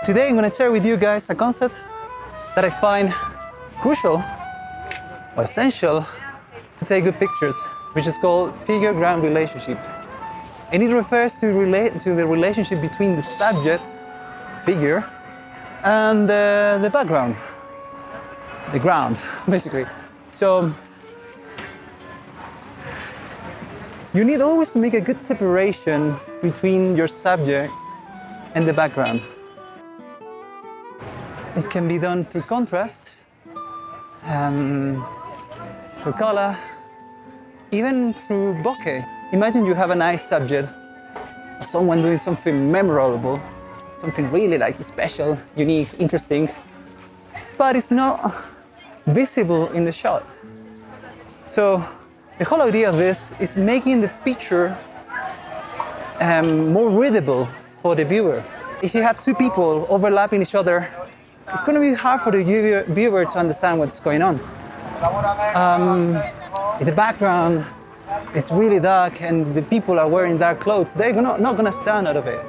Today I'm going to share with you guys a concept that I find crucial or essential to take good pictures, which is called figure-ground relationship. And it refers to the relationship between the subject, figure, and the background, the ground, basically. So you need always to make a good separation between your subject and the background. It can be done through contrast, through color, even through bokeh. Imagine you have a nice subject, or someone doing something memorable, something really like special, unique, interesting, but it's not visible in the shot. So the whole idea of this is making the picture more readable for the viewer. If you have two people overlapping each other, it's going to be hard for the viewer to understand what's going on. If the background is really dark and the people are wearing dark clothes, they're not going to stand out of it.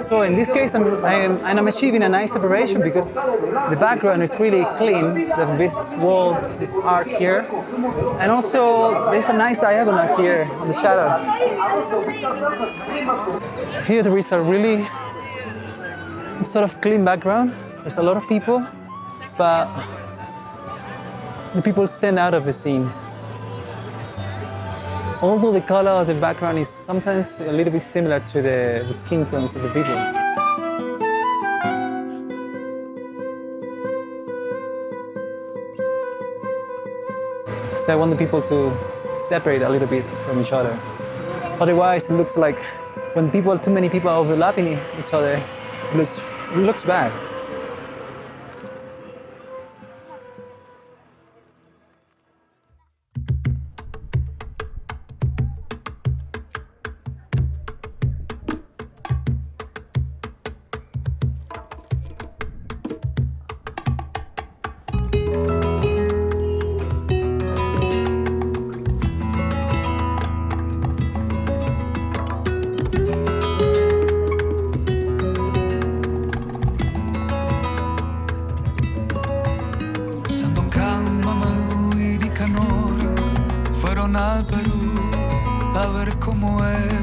So in this case, I'm achieving a nice separation because the background is really clean. So this wall, this arc here, and also there's a nice diagonal here on the shadow. Here there is a really sort of clean background. There's a lot of people, but the people stand out of the scene. Although the color of the background is sometimes a little bit similar to the skin tones of the people. So I want the people to separate a little bit from each other. Otherwise, it looks like when too many people are overlapping each other, it looks bad. Fueron al Perú a ver cómo es.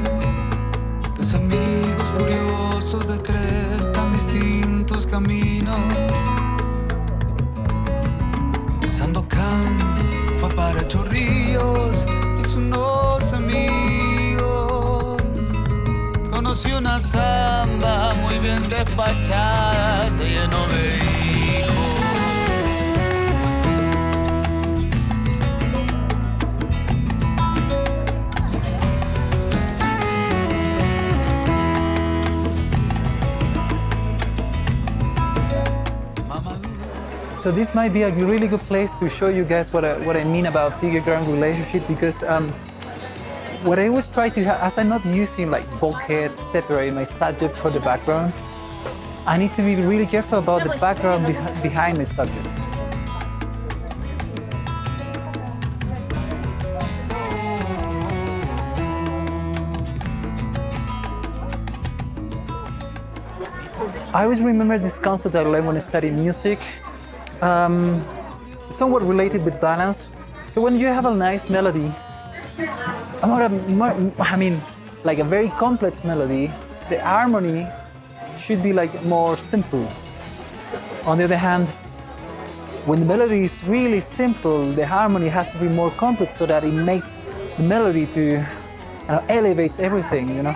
Dos amigos curiosos de tres tan distintos caminos. Sandokan fue para Chorrillos, hizo unos amigos. Conoció una samba muy bien despachada, se llenó de hijos. So this might be a really good place to show you guys what I mean about figure-ground relationship, because what I always try to as I'm not using like bokeh to separate my subject from the background, I need to be really careful about the background behind my subject. I always remember this concept that I learned when I studied music. Somewhat related with balance. So when you have a nice melody, like a very complex melody, the harmony should be like more simple. On the other hand, when the melody is really simple, the harmony has to be more complex so that it makes the melody to elevates everything, you know.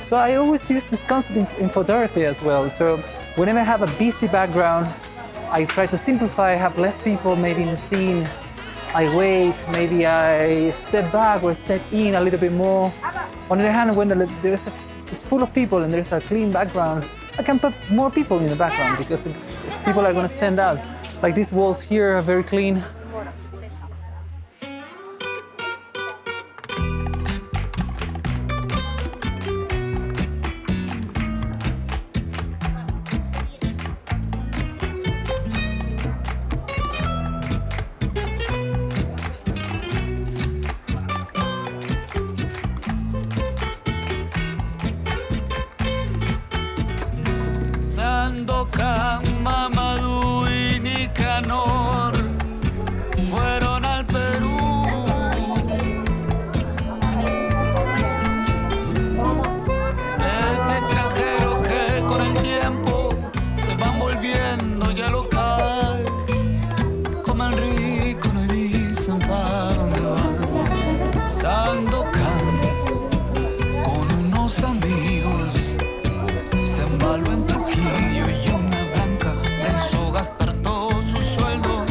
So I always use this concept in photography as well. So whenever I have a busy background, I try to simplify, have less people maybe in the scene. I wait, maybe I step back or step in a little bit more. On the other hand, when it's full of people and there's a clean background, I can put more people in the background because people are going to stand out. Like these walls here are very clean. Mamadou y Nicanor fueron al Perú. Es extranjero que con el tiempo se van volviendo ya local. Coman rico, no dicen pa' dónde van. Sandokan con unos amigos se embaló en Trujillo y una blanca le hizo gastar todo su sueldo.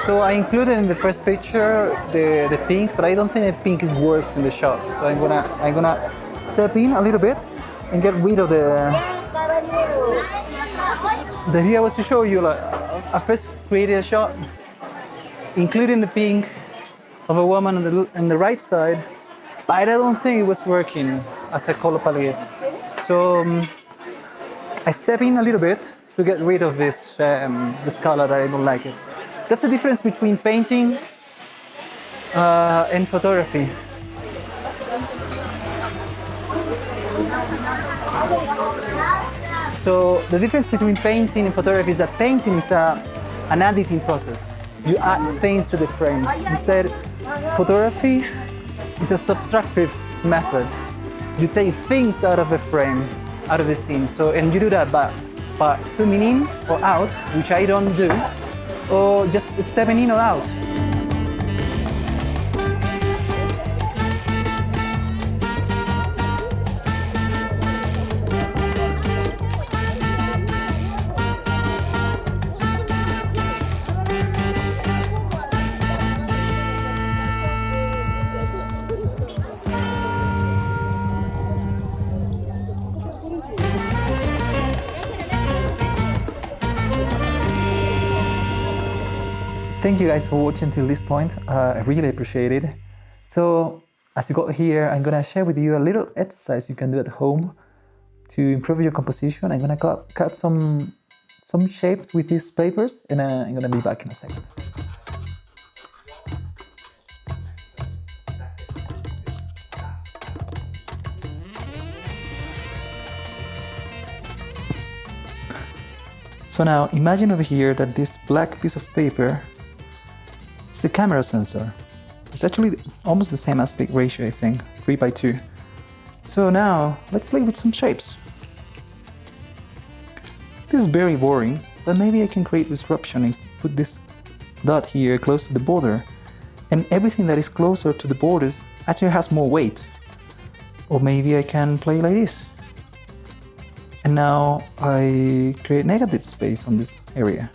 So I included in the first picture the pink, but I don't think the pink works in the shot. So I'm gonna step in a little bit and get rid of the. The idea was to show you, like, I first created a shot, including the pink of a woman on the right side, but I don't think it was working as a color palette. So I step in a little bit to get rid of this color that I don't like it. That's the difference between painting and photography. So the difference between painting and photography is that painting is an editing process. You add things to the frame. Instead, photography is a subtractive method. You take things out of the frame, out of the scene. So, and you do that by zooming in or out, which I don't do, or just stepping in or out. Thank you guys for watching till this point. I really appreciate it. So as you got here, I'm gonna share with you a little exercise you can do at home to improve your composition. I'm gonna cut some shapes with these papers, and I'm gonna be back in a second. So now imagine over here that this black piece of paper, the camera sensor. It's actually almost the same aspect ratio, I think, 3:2. So now let's play with some shapes. This is very boring, but maybe I can create disruption and put this dot here close to the border, and everything that is closer to the borders actually has more weight. Or maybe I can play like this. And now I create negative space on this area.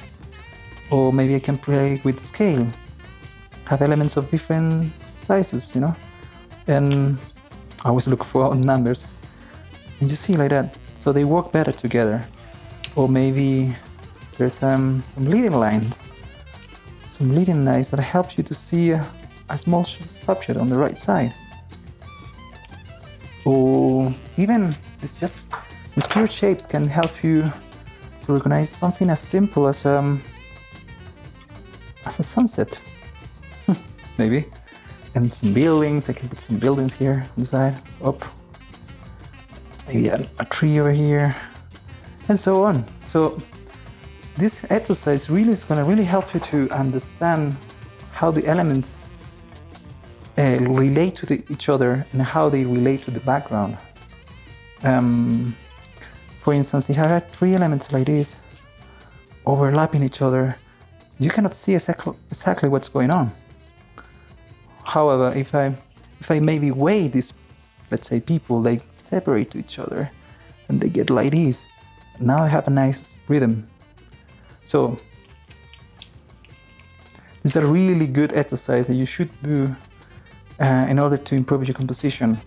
Or maybe I can play with scale. Have elements of different sizes, you know, and I always look for odd numbers, and you see like that, so they work better together. Or maybe there's some leading lines that help you to see a small subject on the right side. Or even these pure shapes can help you to recognize something as simple as a sunset. Maybe, and some buildings. I can put some buildings here on the side, up, maybe a tree over here, and so on. So this exercise really is going to really help you to understand how the elements relate to each other and how they relate to the background. For instance, if I have three elements like this overlapping each other, you cannot see exactly what's going on. However, if I maybe weigh these, let's say, people, they separate to each other and they get like this, now I have a nice rhythm. So this is a really good exercise that you should do in order to improve your composition.